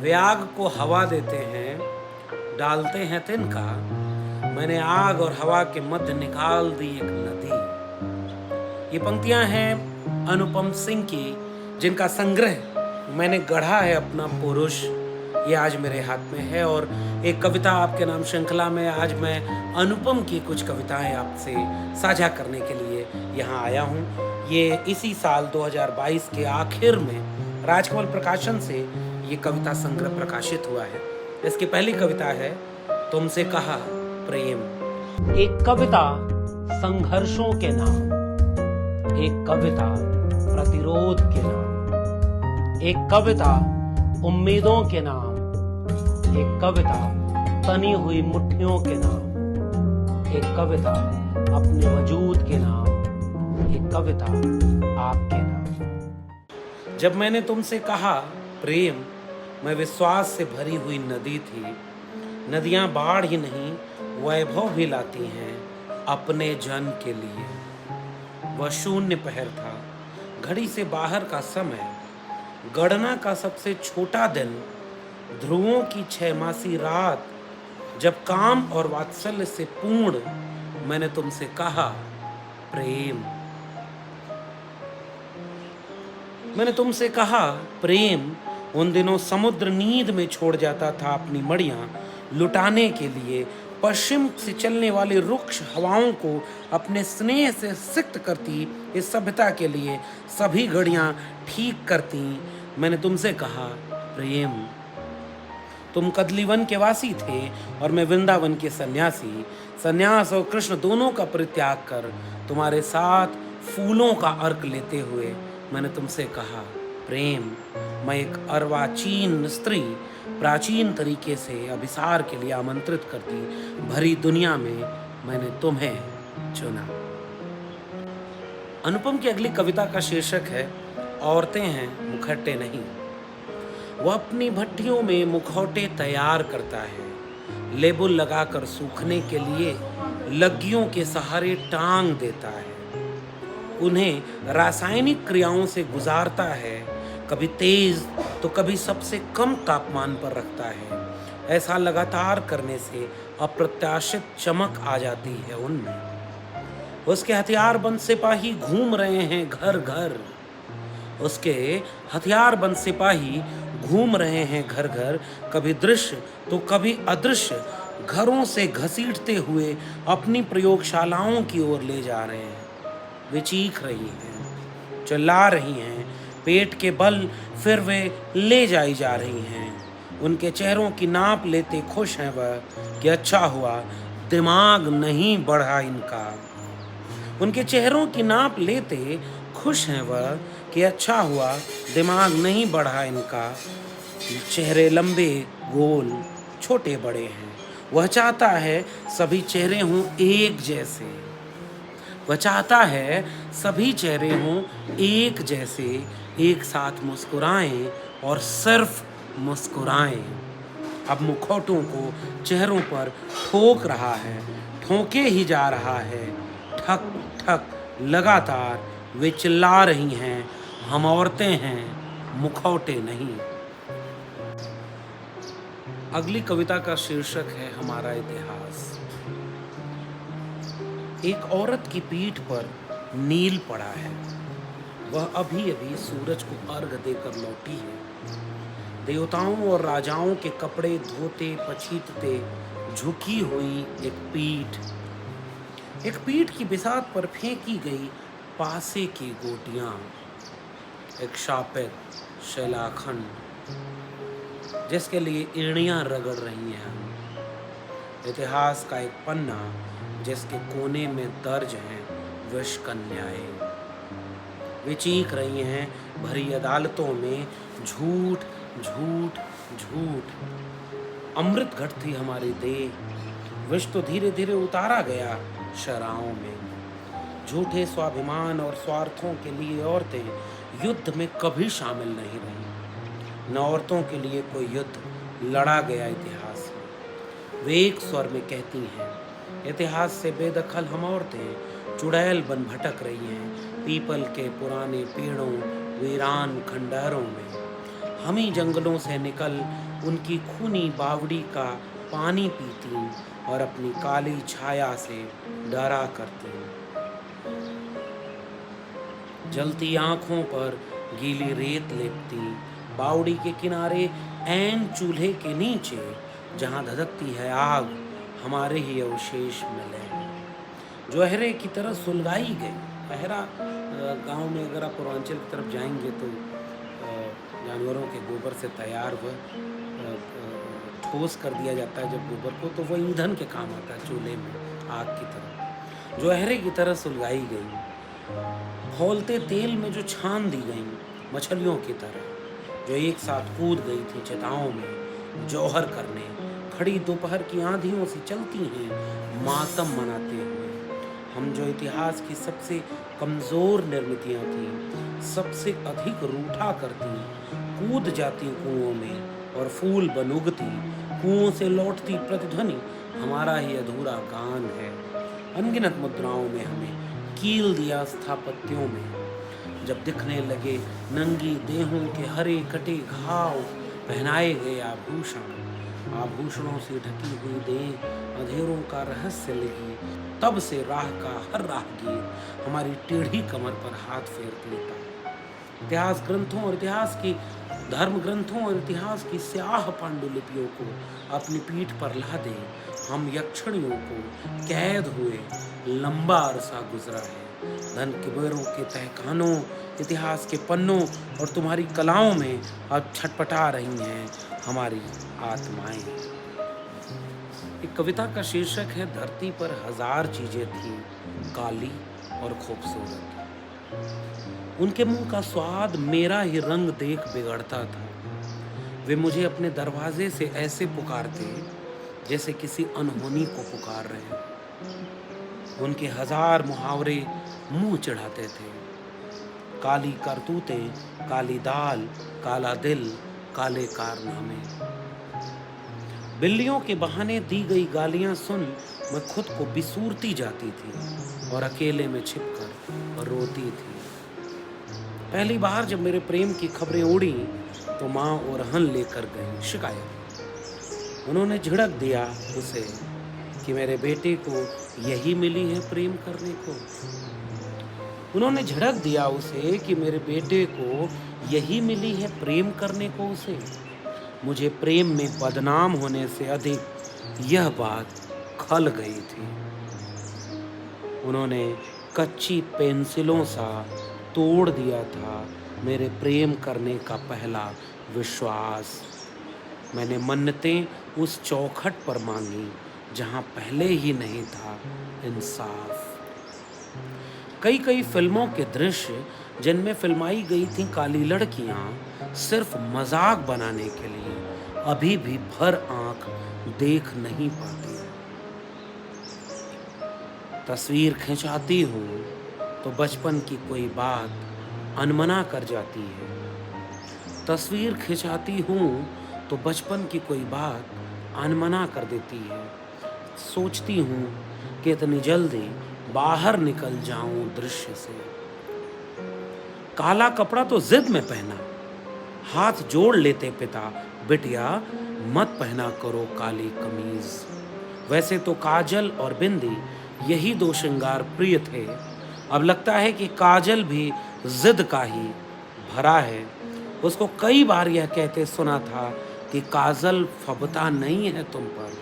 वे आग को हवा देते हैं, डालते हैं तिनका। मैंने आग और हवा के मध्य निकाल दी एक नदी। ये पंक्तियां हैं अनुपम सिंह की, जिनका संग्रह मैंने गढ़ा है अपना पुरुष, ये आज मेरे हाथ में है। और एक कविता आपके नाम श्रृंखला में आज मैं अनुपम की कुछ कविताएं आपसे साझा करने के लिए यहाँ आया हूँ। ये इसी साल 2022 के आखिर में राजकमल प्रकाशन से ये कविता संग्रह प्रकाशित हुआ है। इसकी पहली कविता है तुमसे कहा प्रेम। एक कविता संघर्षों के नाम, एक कविता प्रतिरोध के नाम, एक कविता उम्मीदों के नाम, एक कविता तनी हुई मुट्ठियों के नाम, एक कविता अपने वजूद के नाम, एक कविता आपके नाम। जब मैंने तुमसे कहा प्रेम, मैं विश्वास से भरी हुई नदी थी। नदियां बाढ़ ही नहीं वैभव भी लाती हैं अपने जन के लिए। वह शून्य पहर था, घड़ी से बाहर का समय, गणना का सबसे छोटा दिन, ध्रुवों की 6 मासी रात, जब काम और वात्सल्य से पूर्ण मैंने तुमसे कहा प्रेम। मैंने तुमसे कहा प्रेम, उन दिनों समुद्र नींद में छोड़ जाता था अपनी मड़ियां लुटाने के लिए। पश्चिम से चलने वाली रुक्ष हवाओं को अपने स्नेह से सिक्त करती इस सभ्यता के लिए सभी घड़ियां ठीक करती। मैंने तुमसे कहा प्रेम। तुम कदलीवन के वासी थे और मैं वृंदावन के सन्यासी। सन्यास और कृष्ण दोनों का परित्याग कर तुम्हारे साथ फूलों का अर्क लेते हुए मैंने तुमसे कहा प्रेम। मैं एक अर्वाचीन स्त्री प्राचीन तरीके से अभिसार के लिए आमंत्रित करती भरी दुनिया में मैंने तुम्हें चुना। अनुपम की अगली कविता का शीर्षक है औरतें हैं मुखट्टे नहीं। वह अपनी भट्टियों में मुखौटे तैयार करता है, लेबुल लगाकर सूखने के लिए लग्गियों के सहारे टांग देता है। उन्हें रासायनिक क्रियाओं से गुजारता है, कभी तेज तो कभी सबसे कम तापमान पर रखता है। ऐसा लगातार करने से अप्रत्याशित चमक आ जाती है उनमें। उसके हथियारबंद सिपाही घूम रहे हैं घर घर। उसके हथियारबंद सिपाही घूम रहे हैं घर घर, कभी दृश्य तो कभी अदृश्य घरों से घसीटते हुए अपनी प्रयोगशालाओं की ओर ले जा रहे हैं। वे चीख रही हैं, चिल्ला रही हैं, पेट के बल फिर वे ले जाई जा रही हैं। उनके चेहरों की नाप लेते खुश हैं वह कि अच्छा हुआ दिमाग नहीं बढ़ा इनका। उनके चेहरों की नाप लेते खुश हैं वह कि अच्छा हुआ दिमाग नहीं बढ़ा इनका। चेहरे लंबे गोल छोटे बड़े हैं। वह चाहता है सभी चेहरे हों एक जैसे। वह चाहता है सभी चेहरे हों एक जैसे, एक साथ मुस्कुराएं और सिर्फ मुस्कुराएं। अब मुखौटों को चेहरों पर ठोक रहा है, ठोके ही जा रहा है, ठक ठक लगातार। वे चिल्ला रही हैं, हम औरतें हैं मुखौटे नहीं। अगली कविता का शीर्षक है हमारा इतिहास। एक औरत की पीठ पर नील पड़ा है। वह अभी अभी सूरज को अर्घ देकर लौटी है। देवताओं और राजाओं के कपड़े धोते पछीतते झुकी हुई एक पीठ की बिसात पर फेंकी गई पासे की गोटियां, एक शापित शिलाखंड जिसके लिए ईड़ियां रगड़ रही हैं। इतिहास का एक पन्ना जिसके कोने में दर्ज हैं विष कन्याएं। वे चीख रही हैं भरी अदालतों में झूठ झूठ झूठ। अमृत घटती हमारी देह, विष तो धीरे धीरे उतारा गया शराओं में। झूठे स्वाभिमान और स्वार्थों के लिए औरतें युद्ध में कभी शामिल नहीं रहीं। न औरतों के लिए कोई युद्ध लड़ा गया इतिहास में। वे एक स्वर में कहती हैं, इतिहास से बेदखल हम औरतें चुड़ैल बन भटक रही हैं पीपल के पुराने पेड़ों वीरान खंडहरों में। हम ही जंगलों से निकल उनकी खूनी बावड़ी का पानी पीती और अपनी काली छाया से डरा करती। जलती आंखों पर गीली रेत लेपती बावड़ी के किनारे ऐन चूल्हे के नीचे जहां धधकती है आग, हमारे ही अवशेष मिले जो अहरे की तरह सुलगाई गई। अहरा गांव में अगर आप पूर्वांचल की तरफ जाएंगे तो जानवरों के गोबर से तैयार व ठोस कर दिया जाता है जब गोबर को, तो वह ईंधन के काम आता है चूल्हे में आग की तरह, जो अहरे की तरह सुलगाई गई। खौलते तेल में जो छान दी गई मछलियों की तरह जो एक साथ कूद गई थी चिताओं में जौहर करने, खड़ी दोपहर की आंधियों से चलती हैं मातम मनाते हुए। हम जो इतिहास की सबसे कमज़ोर निर्मितियाँ थीं, सबसे अधिक रूठा करती, कूद जाती कुओं में और फूल बन उगती, कुओं से लौटती प्रतिध्वनि हमारा ही अधूरा गान है। अनगिनत मुद्राओं में हमें कील दिया स्थापत्यों में, जब दिखने लगे नंगी देहों के हरे कटे घाव, पहनाए गए आभूषण, आभूषणों से ढकी हुई देह अंधेरों का रहस्य लगी, तब से राह का हर राहगीर हमारी टेढ़ी कमर पर हाथ फेर लेता। इतिहास ग्रंथों और इतिहास की धर्म ग्रंथों और इतिहास की स्याह पांडुलिपियों को अपनी पीठ पर ला दे, हम यक्षणियों को कैद हुए लंबा अरसा गुजरा है। धन कुबेरों के तहखानों, इतिहास के पन्नों और तुम्हारी कलाओं में अब छटपटा रही हैं हमारी आत्माएं। एक कविता का शीर्षक है धरती पर हजार चीजें थी काली और खूबसूरत, उनके मुंह का स्वाद मेरा ही रंग देख बिगड़ता था। वे मुझे अपने दरवाजे से ऐसे पुकारते जैसे किसी अनहोनी को पुकार रहे। उनके हजार मुहावरे मुंह चढ़ाते थे, काली करतूतें, काली दाल, काला दिल, काले कारनामे। बिल्लियों के बहाने दी गई गालियां सुन मैं खुद को बिसूरती जाती थी और अकेले में छिपकर रोती थी। पहली बार जब मेरे प्रेम की खबरें उड़ी तो माँ और हन लेकर गई शिकायत। उन्होंने झिड़क दिया उसे कि मेरे बेटे को यही मिली है प्रेम करने को। उन्होंने झिड़क दिया उसे कि मेरे बेटे को यही मिली है प्रेम करने को उसे। मुझे प्रेम में बदनाम होने से अधिक यह बात खल गई थी। उन्होंने कच्ची पेंसिलों सा तोड़ दिया था मेरे प्रेम करने का पहला विश्वास। मैंने मन्नतें उस चौखट पर मांगी जहां पहले ही नहीं था इंसाफ। कई कई फिल्मों के दृश्य जिनमें फिल्माई गई थी काली लड़कियां सिर्फ मजाक बनाने के लिए अभी भी भर आंख देख नहीं पाती। तस्वीर खिंचाती हूँ तो बचपन की कोई बात अनमना कर जाती है। तस्वीर खिंचाती हूँ तो बचपन की कोई बात अनमना कर देती है। सोचती हूँ कि इतनी जल्दी बाहर निकल जाऊं दृश्य से। काला कपड़ा तो जिद में पहना, हाथ जोड़ लेते पिता, बिटिया मत पहना करो काली कमीज। वैसे तो काजल और बिंदी यही दो श्रृंगार प्रिय थे, अब लगता है कि काजल भी जिद का ही भरा है। उसको कई बार यह कहते सुना था कि काजल फबता नहीं है तुम पर।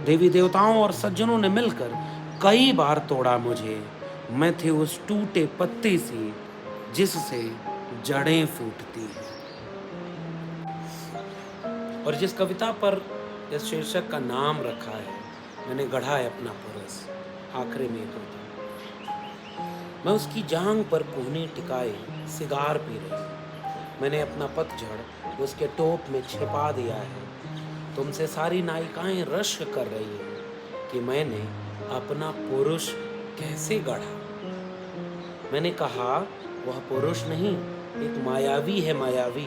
देवी देवताओं और सज्जनों ने मिलकर कई बार तोड़ा मुझे। मैं थी उस टूटे पत्ती सी जिससे जड़ें फूटती हैं। और जिस कविता पर इस शीर्षक का नाम रखा है, मैंने गढ़ा है अपना परस। आखिरी में कविता, मैं उसकी जांग पर कोहनी टिकाए सिगार पी रही। मैंने अपना पतझड़ उसके टोप में छिपा दिया है। तुमसे सारी नायिकाएं रश्क कर रही हैं कि मैंने अपना पुरुष कैसे गढ़ा। मैंने कहा वह पुरुष नहीं, एक मायावी है, मायावी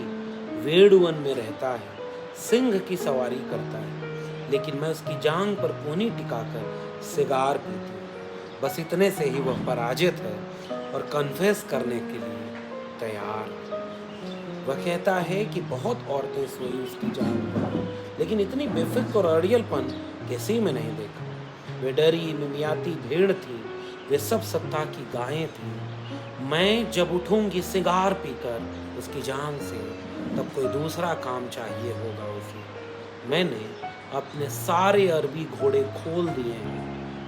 वेड़ुवन में रहता है, सिंह की सवारी करता है, लेकिन मैं उसकी जांग पर कोहनी टिकाकर सिगार पीती हूँ। बस इतने से ही वह पराजित है और कन्फेस करने के लिए तैयार। वह कहता है कि बहुत औरतें सोई उसकी जान पर, लेकिन इतनी बेफिक्र और अड़ियलपन किसी में नहीं देखा। वे डरी मिमियाती भेड़ थी, वे सब सत्ता की गायें थीं। मैं जब उठूंगी सिगार पीकर उसकी जान से, तब कोई दूसरा काम चाहिए होगा उसे। मैंने अपने सारे अरबी घोड़े खोल दिए हैं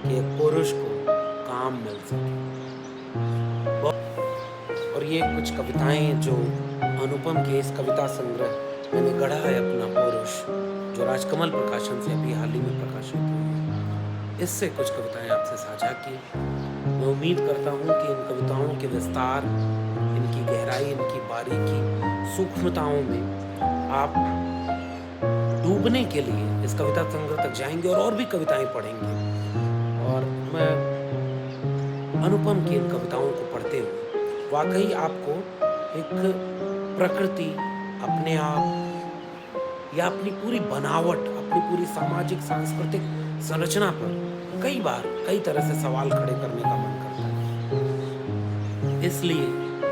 कि एक पुरुष को काम मिल सके। और ये कुछ कविताएं जो अनुपम के इस कविता संग्रह मैंने गढ़ा है अपना पुरुष, जो राजकमल प्रकाशन से अभी हाल ही में प्रकाशित हुई है, इससे कुछ कविताएं आपसे साझा की। मैं उम्मीद करता हूँ कि इन कविताओं के विस्तार, इनकी गहराई, इनकी बारीकी, सूक्ष्मताओं में आप डूबने के लिए इस कविता संग्रह तक जाएंगे और भी कविताएं पढ़ेंगे। और मैं अनुपम की इन कविताओं को पढ़ते हुए वाकई आपको एक प्रकृति, अपने आप या अपनी पूरी बनावट, अपनी पूरी सामाजिक सांस्कृतिक संरचना पर कई बार कई तरह से सवाल खड़े करने का मन करता है। इसलिए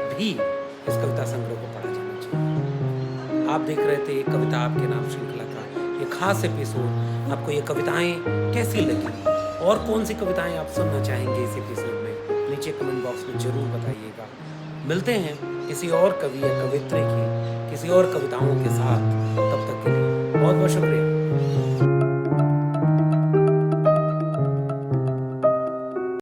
भी इस कविता संग्रह को पढ़ा जाना चाहिए। आप देख रहे थे एक कविता आपके नाम श्रृंखला का ये खास एपिसोड। आपको ये कविताएं कैसी लगी और कौन सी कविताएं आप सुनना चाहेंगे इस एपिसोड में, नीचे कमेंट बॉक्स में जरूर बताइएगा। मिलते हैं किसी और कवि या कवित्री की किसी और कविताओं के साथ। तब तक के लिए बहुत बहुत शुक्रिया।